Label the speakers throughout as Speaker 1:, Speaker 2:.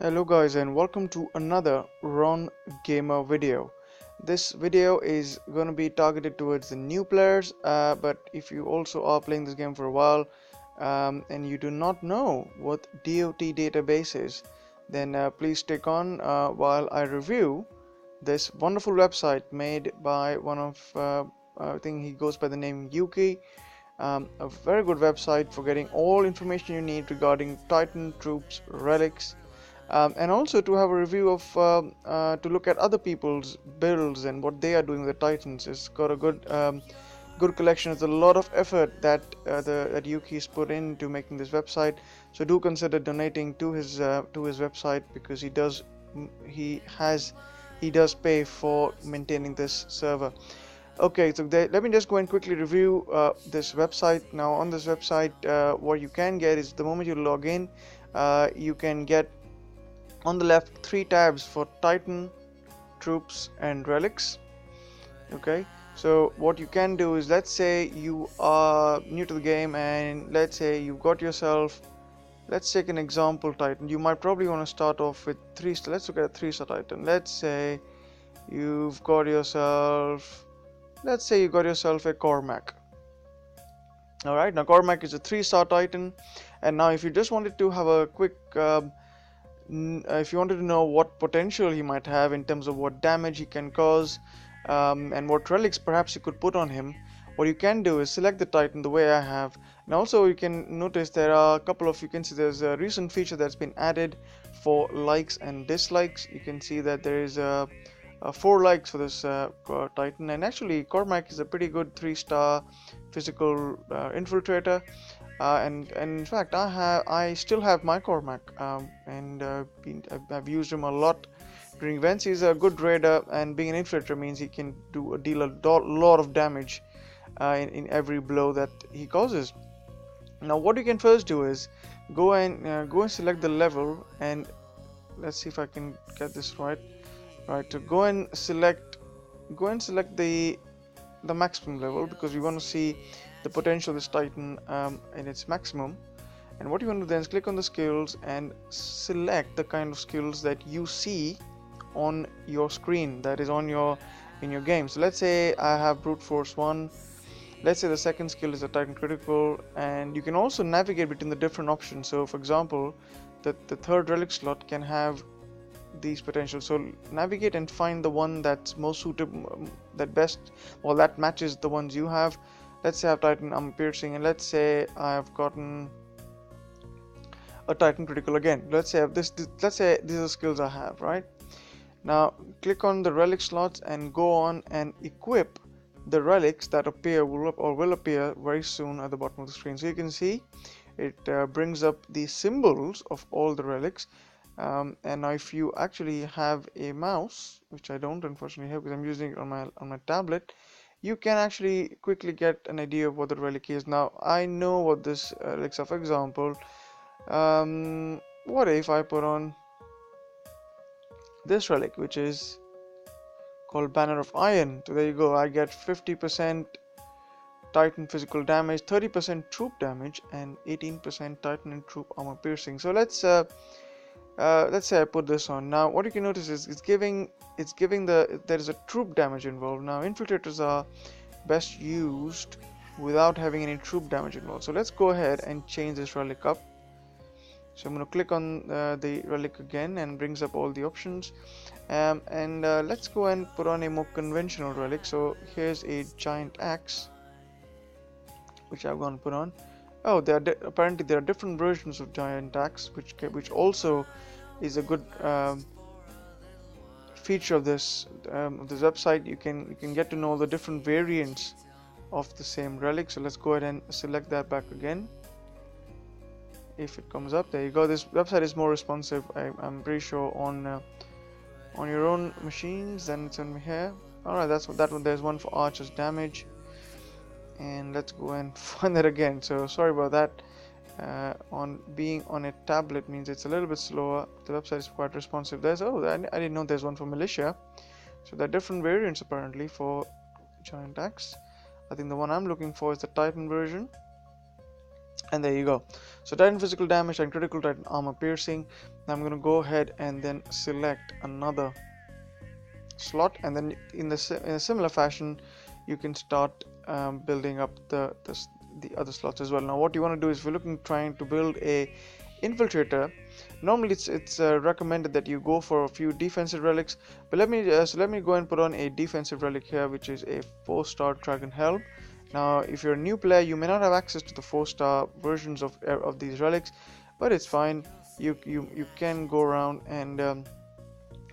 Speaker 1: Hello guys and welcome to another Ron Gamer video. This video is going to be targeted towards the new players, but if you also are playing this game for a while and you do not know what DoT database is, then please stick on while I review this wonderful website made by one of I think he goes by the name Yuki. A very good website for getting all information you need regarding Titan troops, relics, and also to have a review of to look at other people's builds and what they are doing with the Titans. It's got a good collection. It's a lot of effort that Yuki's put into making this website. So do consider donating to his website, because he does pay for maintaining this server. Okay, so let me just go and quickly review this website. Now on this website, what you can get is the moment you log in, you can get on the left 3 tabs for Titan, troops and relics. Okay, so what you can do is, let's say you are new to the game and let's say you've got yourself, let's take an example Titan. You might probably want to start off with 3 star. Let's look at a 3-star Titan. Let's say you got yourself a Cormac. Alright, now Cormac is a 3-star Titan, and now if you just wanted to have a quick if you wanted to know what potential he might have in terms of what damage he can cause, and what relics perhaps you could put on him, what you can do is select the Titan the way I have. And also you can notice there are a couple of, you can see there's a recent feature that's been added for likes and dislikes. You can see that there is 4 likes for this Titan, and actually Cormac is a pretty good 3-star physical infiltrator. And in fact, I still have my Cormac, and I've used him a lot during events. He's a good raider, and being an infiltrator means he can deal a lot of damage in every blow that he causes. Now, what you can first do is go and select the level, and let's see if I can get this right. Right, so go and select the maximum level, because we want to see the potential of this Titan in its maximum. And what you want to do then is click on the skills and select the kind of skills that you see on your screen, that is in your game. So let's say I have brute force 1. Let's say the second skill is a Titan critical, and you can also navigate between the different options. So for example, the third relic slot can have these potentials, so navigate and find the one that's most suitable, that matches the ones you have. Let's say I have Titan armor piercing, and let's say I've gotten a Titan critical again. Let's say let's say these are the skills I have. Right now, click on the relic slots and go on and equip the relics that will appear very soon at the bottom of the screen. So you can see it brings up the symbols of all the relics. And now if you actually have a mouse, which I don't unfortunately have because I'm using it on my tablet, you can actually quickly get an idea of what the relic is. Now I know what this relics are. For example, what if I put on this relic, which is called Banner of Iron? So there you go, I get 50% Titan physical damage, 30% troop damage, and 18% Titan and troop armor piercing. So let's say I put this on. Now what you can notice is there is a troop damage involved. Now infiltrators are best used without having any troop damage involved. So let's go ahead and change this relic up. So I'm going to click on the relic again, and brings up all the options. Let's go and put on a more conventional relic. So here's a giant axe, which I'm going to put on. Oh, apparently there are different versions of giant axe, which also is a good feature of this website. You can get to know the different variants of the same relic. So let's go ahead and select that back again. If it comes up, there you go. This website is more responsive, I'm pretty sure, on your own machines than it's on here. Alright, that's what that one. There's one for archer's damage, and let's go and find that again. So sorry about that. On being on a tablet means it's a little bit slower. The website is quite responsive. I didn't know there's one for militia. So there are different variants apparently for giant axe. I think the one I'm looking for is the Titan version. And there you go. So Titan physical damage and critical, Titan armor piercing. Now I'm going to go ahead and then select another slot, and then in a similar fashion you can start building up the other slots as well. Now what you want to do is, if you're trying to build a infiltrator, normally it's recommended that you go for a few defensive relics, but let me go and put on a defensive relic here, which is a 4-star dragon helm. Now if you're a new player, you may not have access to the 4-star versions of these relics, but it's fine. You can go around and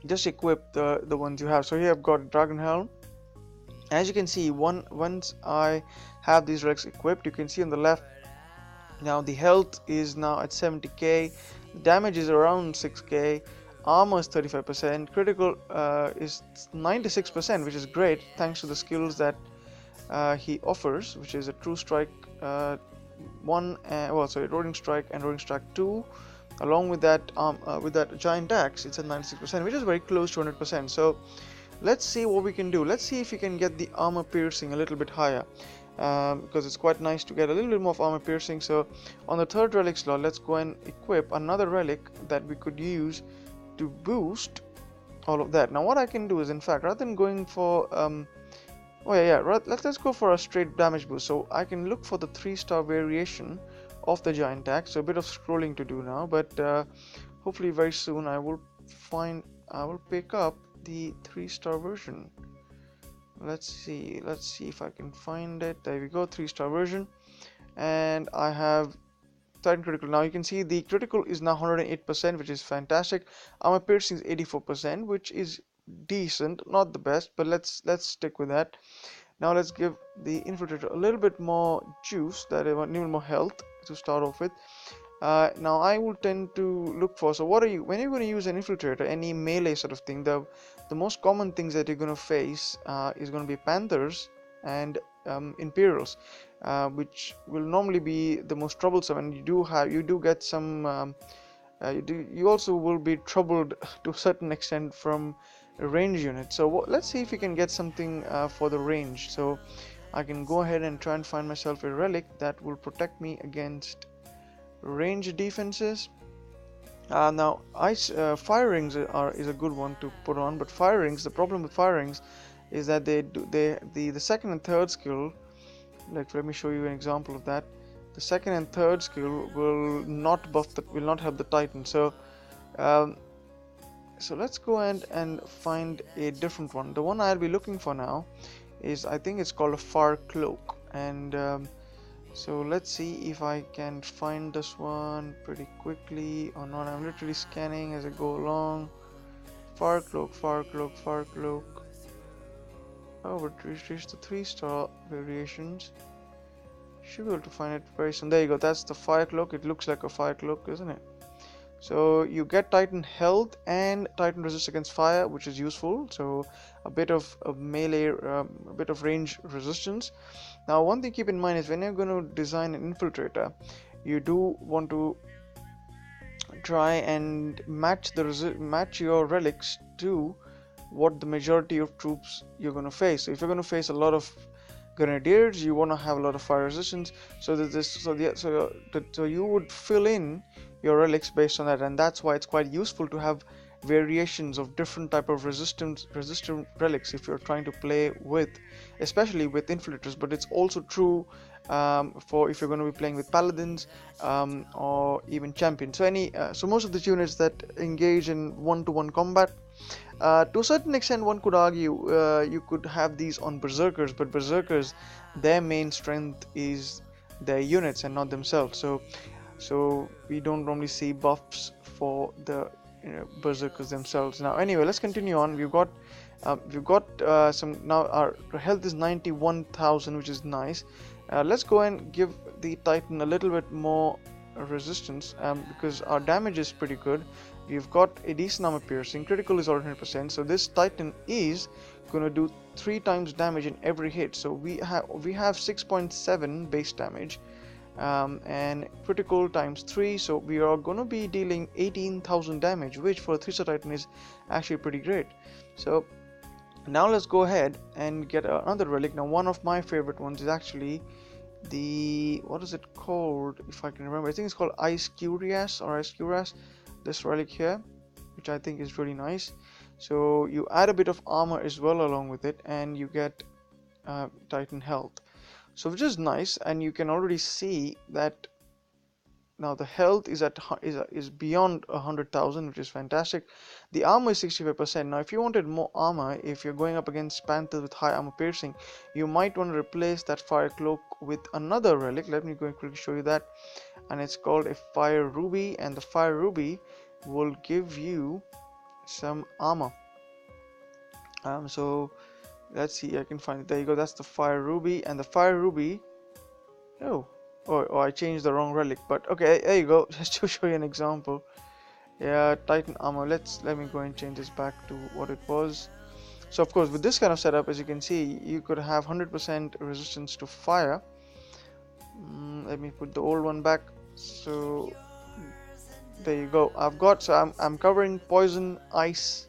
Speaker 1: just equip the ones you have. So here I've got dragon helm. As you can see, once I have these relics equipped, you can see on the left now the health is now at 70k, damage is around 6k, armor is 35%, critical is 96%, which is great thanks to the skills that he offers, which is a true strike 1, roaring strike and roaring strike 2. Along with that giant axe, it's at 96%, which is very close to 100%. So let's see what we can do. Let's see if we can get the armor piercing a little bit higher, because it's quite nice to get a little bit more of armor piercing. So on the 3rd relic slot, let's go and equip another relic that we could use to boost all of that. Now what I can do is, in fact, rather than going for let's go for a straight damage boost. So I can look for the 3-star variation of the giant axe. So a bit of scrolling to do now, but hopefully very soon I will pick up the 3-star version. Let's see if I can find it. There we go, 3-star version, and I have Titan critical. Now you can see the critical is now 108%, which is fantastic. Armor piercing is 84%, which is decent, not the best, but let's stick with that. Now let's give the infiltrator a little bit more juice, that is a little more health to start off with. Now I will tend to look for, so when you're going to use an infiltrator, any melee sort of thing, the most common things that you're going to face is going to be panthers and imperials, which will normally be the most troublesome, and you do get some you also will be troubled to a certain extent from a range unit. So let's see if we can get something for the range. So I can go ahead and try and find myself a relic that will protect me against range defenses. Now fire rings is a good one to put on, but fire rings, the problem with fire rings is that the 2nd and 3rd skill, like let me show you an example of that. The 2nd and 3rd skill will not help the Titan. So let's go and find a different one. The one I'll be looking for now is, I think it's called a far cloak, and so let's see if I can find this one pretty quickly or not. I'm literally scanning as I go along. Far cloak. Oh, but reach the 3-star variations. Should be able to find it very soon. There you go, that's the fire cloak. It looks like a fire cloak, isn't it? So you get Titan health and Titan resist against fire, which is useful. So a bit of melee, a bit of range resistance. Now one thing keep in mind is, when you're going to design an infiltrator, you do want to try and match your relics to what the majority of troops you're going to face. So if you're going to face a lot of grenadiers, you want to have a lot of fire resistance, so you would fill in your relics based on that, and that's why it's quite useful to have variations of different type of resistant relics if you're trying to play with, especially with infiltrators. But it's also true for if you're going to be playing with paladins or even champions. So most of the units that engage in one-to-one combat, to a certain extent, one could argue you could have these on berserkers, but berserkers, their main strength is their units and not themselves. So we don't normally see buffs for the berserkers themselves. Now anyway, let's continue on. We've got some. Now our health is 91,000, which is nice. Let's go and give the Titan a little bit more resistance, because our damage is pretty good. We've got a decent armor piercing. Critical is 100%. So this Titan is going to do 3 times damage in every hit. So we have 6.7 base damage, and critical times 3. So we are going to be dealing 18,000 damage, which for a 3-star Titan is actually pretty great. So now let's go ahead and get another relic. Now one of my favorite ones is actually the, what is it called, if I can remember, I think it's called Ice Curious or Ice Cuirass, this relic here, which I think is really nice. So you add a bit of armor as well along with it, and you get Titan health, so which is nice. And you can already see that now the health is beyond 100,000, which is fantastic. The armor is 65%. Now if you wanted more armor, if you're going up against panthers with high armor piercing, you might want to replace that fire cloak with another relic. Let me go and quickly show you that, and it's called a fire ruby, and the fire ruby will give you some armor. So let's see, I can find it. There you go, that's the fire ruby. And the fire ruby, oh, I changed the wrong relic, but okay, there you go. Just to show you an example. Yeah, Titan armor. Let me go and change this back to what it was. So of course, with this kind of setup, as you can see, you could have 100% resistance to fire. Let me put the old one back. So there you go. I'm covering poison, ice,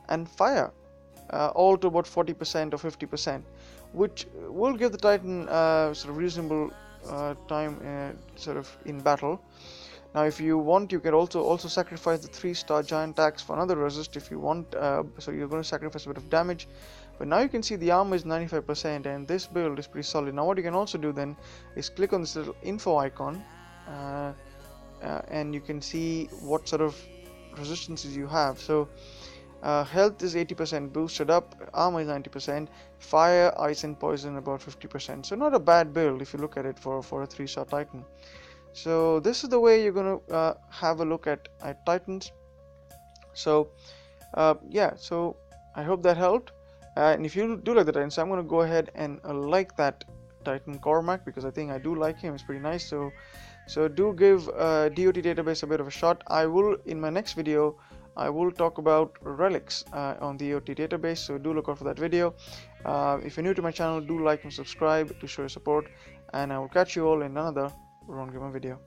Speaker 1: and fire, all to about 40% or 50%, which will give the Titan sort of reasonable time sort of in battle. Now if you want, you can also sacrifice the 3-star giant axe for another resist if you want. So you're going to sacrifice a bit of damage, but now you can see the armor is 95%, and this build is pretty solid. Now what you can also do then is click on this little info icon, and you can see what sort of resistances you have. So health is 80% boosted up, armor is 90%, fire, ice, and poison about 50%. So not a bad build if you look at it for a 3-star Titan. So this is the way you're going to have a look at Titans. So yeah, so I hope that helped. And if you do like the Titans, I'm going to go ahead and like that Titan Cormac, because I think I do like him. It's pretty nice. So do give DoT database a bit of a shot. I will, in my next video, I will talk about relics on the DoT database, so do look out for that video. If you're new to my channel, do like and subscribe to show your support, and I will catch you all in another Ron Gamer video.